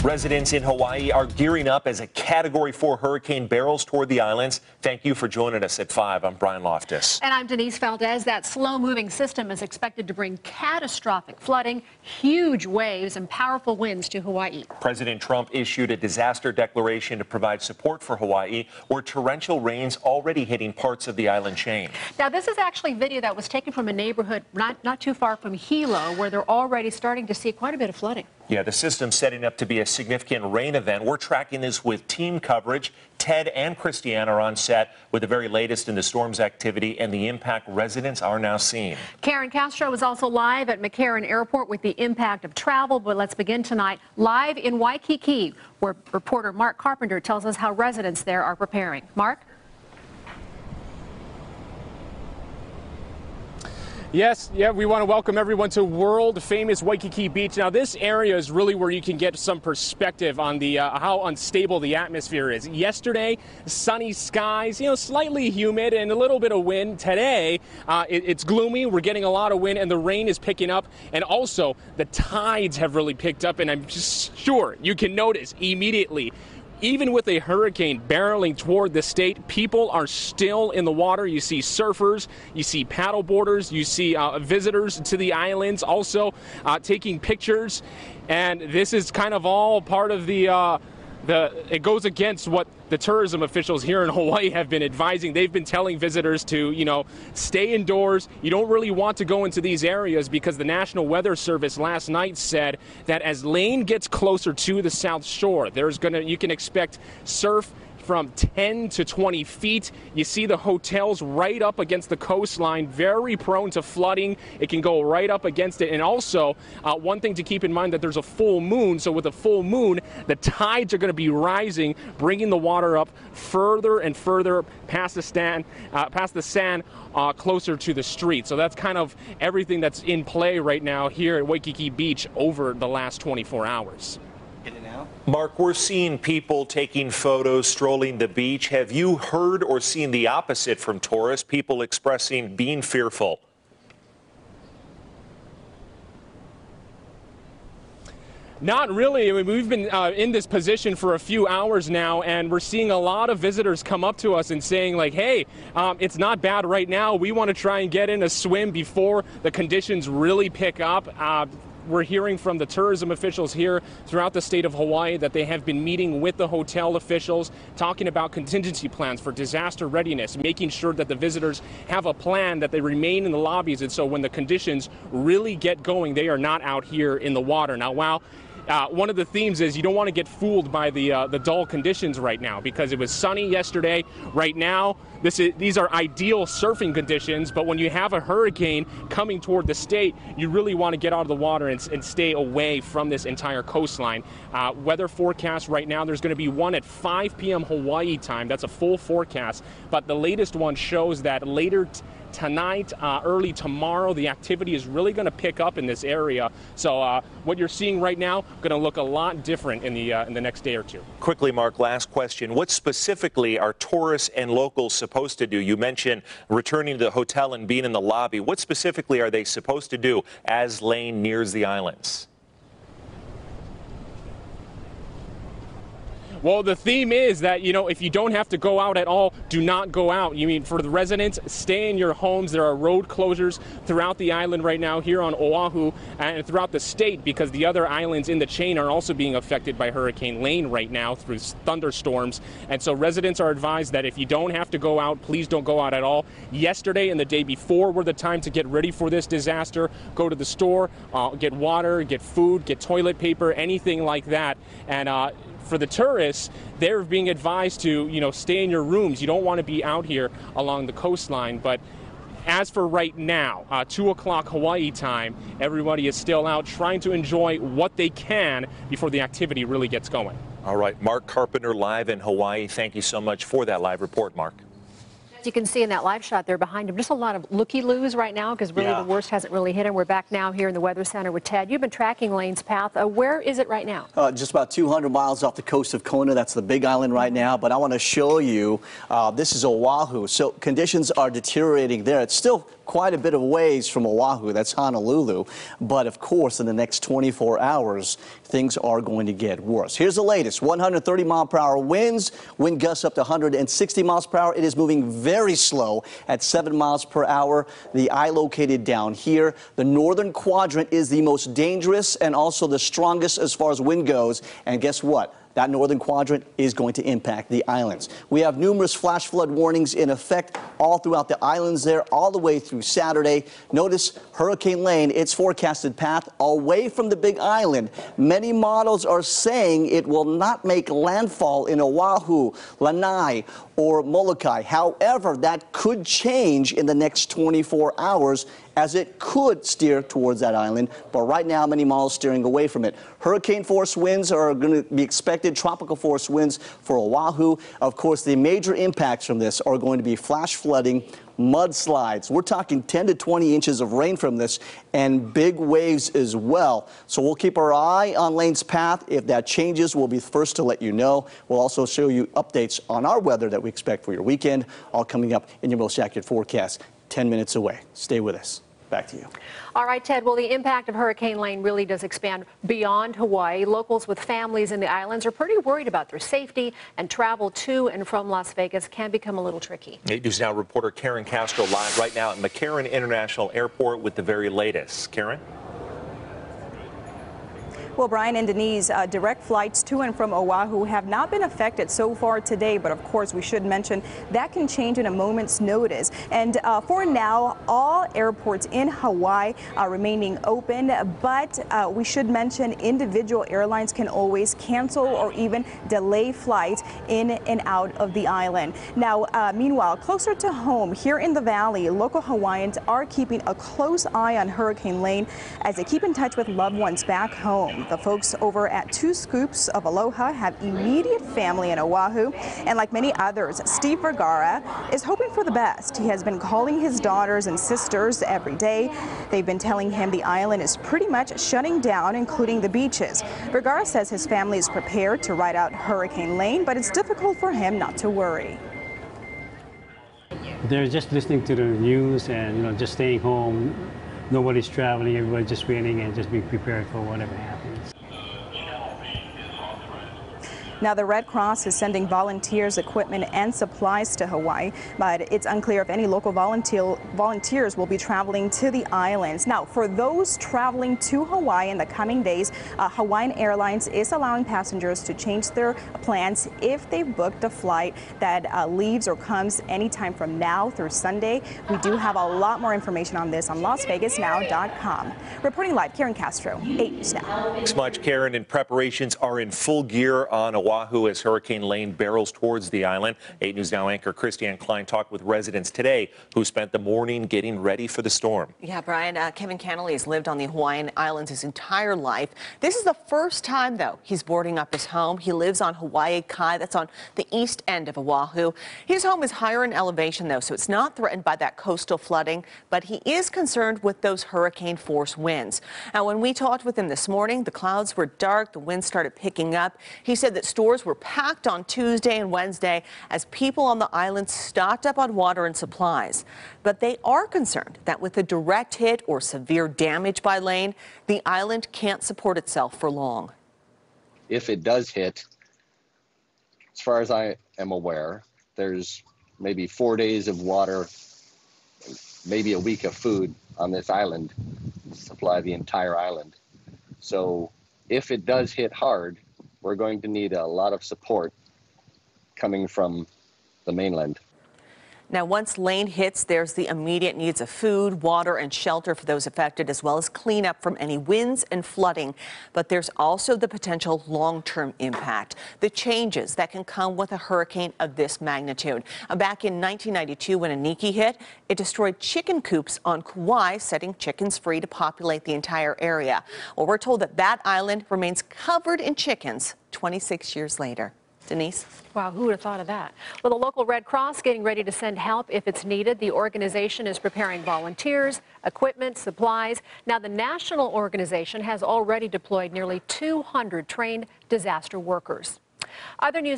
Residents in Hawaii are gearing up as a Category 4 hurricane barrels toward the islands. Thank you for joining us at 5. I'm Brian Loftus. And I'm Denise Valdez. That slow-moving system is expected to bring catastrophic flooding, huge waves, and powerful winds to Hawaii. President Trump issued a disaster declaration to provide support for Hawaii, where torrential rains already hitting parts of the island chain. Now, this is actually video that was taken from a neighborhood not too far from Hilo, where they're already starting to see quite a bit of flooding. Yeah, the system's setting up to be a significant rain event. We're tracking this with team coverage. Ted and Christiane are on set with the very latest in the storm's activity and the impact residents are now seeing. Karen Castro is also live at McCarran Airport with the impact of travel. But let's begin tonight live in Waikiki, where reporter Mark Carpenter tells us how residents there are preparing. Mark? Yes, we want to welcome everyone to world-famous Waikiki Beach. Now, this area is really where you can get some perspective on the how unstable the atmosphere is. Yesterday, sunny skies, slightly humid and a little bit of wind. Today, it's gloomy. We're getting a lot of wind, and the rain is picking up. And also, the tides have really picked up, and I'm just sure you can notice immediately. Even with a hurricane barreling toward the state, people are still in the water. You see surfers, you see paddleboarders, you see visitors to the islands also taking pictures. And this is kind of all part of it goes against what the tourism officials here in Hawaii have been advising. They've been telling visitors to, stay indoors. You don't really want to go into these areas because the National Weather Service last night said that as Lane gets closer to the South Shore, you can expect surf from 10 to 20 feet. You see the hotels right up against the coastline, very prone to flooding. It can go right up against it. And also, one thing to keep in mind that there's a full moon. So with a full moon, the tides are going to be rising, bringing the water up further and further past the sand, closer to the street. So that's kind of everything that's in play right now here at Waikiki Beach over the last 24 hours. Mark, we're seeing people taking photos, strolling the beach. Have you heard or seen the opposite from tourists, people expressing being fearful? Not really. I mean, we've been in this position for a few hours now, and we're seeing a lot of visitors come up to us and saying, like, hey, it's not bad right now. We want to try and get in a swim before the conditions really pick up. We're hearing from the tourism officials here throughout the state of Hawaii that they have been meeting with the hotel officials, talking about contingency plans for disaster readiness, making sure that the visitors have a plan, that they remain in the lobbies, and so when the conditions really get going, they are not out here in the water. Now, while one of the themes is you don't want to get fooled by the dull conditions right now, because it was sunny yesterday. Right now, these are ideal surfing conditions, but when you have a hurricane coming toward the state, you really want to get out of the water and stay away from this entire coastline. Weather forecast right now, there's going to be one at 5 p.m. Hawaii time. That's a full forecast, but the latest one shows that later tonight, early tomorrow, the activity is really going to pick up in this area. So what you're seeing right now going to look a lot different in the next day or two. Quickly, Mark, last question. What specifically are tourists and locals supposed to do? You mentioned returning to the hotel and being in the lobby. What specifically are they supposed to do as Lane nears the islands? Well, the theme is that, if you don't have to go out at all, do not go out. For the residents, stay in your homes. There are road closures throughout the island right now here on Oahu and throughout the state, because the other islands in the chain are also being affected by Hurricane Lane right now through thunderstorms. And so residents are advised that if you don't have to go out, please don't go out at all. Yesterday and the day before were the time to get ready for this disaster. Go to the store, get water, get food, get toilet paper, anything like that. And for the tourists, they're being advised to, stay in your rooms. You don't want to be out here along the coastline. But as for right now, 2 o'clock Hawaii time, everybody is still out trying to enjoy what they can before the activity really gets going. All right, Mark Carpenter live in Hawaii. Thank you so much for that live report, Mark. As you can see in that live shot there behind him, just a lot of looky-loos right now, because really the worst hasn't really hit him. We're back now here in the Weather Center with Ted. You've been tracking Lane's path. Where is it right now? Just about 200 miles off the coast of Kona. That's the big island right now. But I want to show you, this is Oahu. So conditions are deteriorating there. It's still quite a bit of ways from Oahu. That's Honolulu. But of course, in the next 24 hours, things are going to get worse. Here's the latest. 130-mile-per-hour winds, wind gusts up to 160 miles per hour. It is moving very slow at 7 miles per hour. The eye located down here. The northern quadrant is the most dangerous and also the strongest as far as wind goes. And guess what? That northern quadrant is going to impact the islands. We have numerous flash flood warnings in effect all throughout the islands there, all the way through Saturday. Notice Hurricane Lane, its forecasted path away from the Big Island. Many models are saying it will not make landfall in Oahu, Lanai, or Molokai. However, that could change in the next 24 hours as it could steer towards that island. But right now, many models steering away from it. Hurricane force winds are going to be expected, tropical force winds for Oahu. Of course, the major impacts from this are going to be flash flooding, mudslides. We're talking 10 to 20 inches of rain from this and big waves as well. So we'll keep our eye on Lane's path. If that changes, we'll be first to let you know. We'll also show you updates on our weather that we expect for your weekend, all coming up in your most accurate forecast 10 minutes away. Stay with us. Back to you. All right, Ted. Well, the impact of Hurricane Lane really does expand beyond Hawaii. Locals with families in the islands are pretty worried about their safety, and travel to and from Las Vegas can become a little tricky. 8 News Now reporter Karen Castro live right now at McCarran International Airport with the very latest. Karen? Well, Brian and Denise, direct flights to and from Oahu have not been affected so far today, but of course we should mention that can change in a moment's notice. And for now, all airports in Hawaii are remaining open, but we should mention individual airlines can always cancel or even delay flights in and out of the island. Now, meanwhile, closer to home here in the valley, local Hawaiians are keeping a close eye on Hurricane Lane as they keep in touch with loved ones back home. The folks over at Two Scoops of Aloha have immediate family in Oahu, and like many others, Steve Vergara is hoping for the best. He has been calling his daughters and sisters every day. They've been telling him the island is pretty much shutting down, including the beaches. Vergara says his family is prepared to ride out Hurricane Lane, but it's difficult for him not to worry. They're just listening to the news and, just staying home. Nobody's traveling, everybody's just waiting and just being prepared for whatever happens. Now, the Red Cross is sending volunteers, equipment, and supplies to Hawaii, but it's unclear if any local volunteers will be traveling to the islands. Now, for those traveling to Hawaii in the coming days, Hawaiian Airlines is allowing passengers to change their plans if they've booked a flight that leaves or comes anytime from now through Sunday. We do have a lot more information on this on LasVegasNow.com. Reporting live, Karen Castro, 8 News Now. Thanks much, Karen. And preparations are in full gear on Oahu as Hurricane Lane barrels towards the island. 8 News Now anchor Christiane Klein talked with residents today who spent the morning getting ready for the storm. Yeah, Brian, Kevin Cannelly has lived on the Hawaiian Islands his entire life. This is the first time, though, he's boarding up his home. He lives on Hawaii Kai. That's on the east end of Oahu. His home is higher in elevation, though, so it's not threatened by that coastal flooding, but he is concerned with those hurricane force winds. Now, when we talked with him this morning, the clouds were dark, the winds started picking up. He said that stores were packed on Tuesday and Wednesday as people on the island stocked up on water and supplies. But they are concerned that with a direct hit or severe damage by Lane, the island can't support itself for long. If it does hit, as far as I am aware, there's maybe 4 days of water, maybe a week of food on this island to supply the entire island. So if it does hit hard, we're going to need a lot of support coming from the mainland. Now, once Lane hits, there's the immediate needs of food, water, and shelter for those affected, as well as cleanup from any winds and flooding. But there's also the potential long-term impact, the changes that can come with a hurricane of this magnitude. Back in 1992, when Iniki hit, it destroyed chicken coops on Kauai, setting chickens free to populate the entire area. Well, we're told that that island remains covered in chickens 26 years later. Denise? Wow, who would have thought of that? Well, the local Red Cross getting ready to send help if it's needed. The organization is preparing volunteers, equipment, supplies. Now, the national organization has already deployed nearly 200 trained disaster workers. Other news.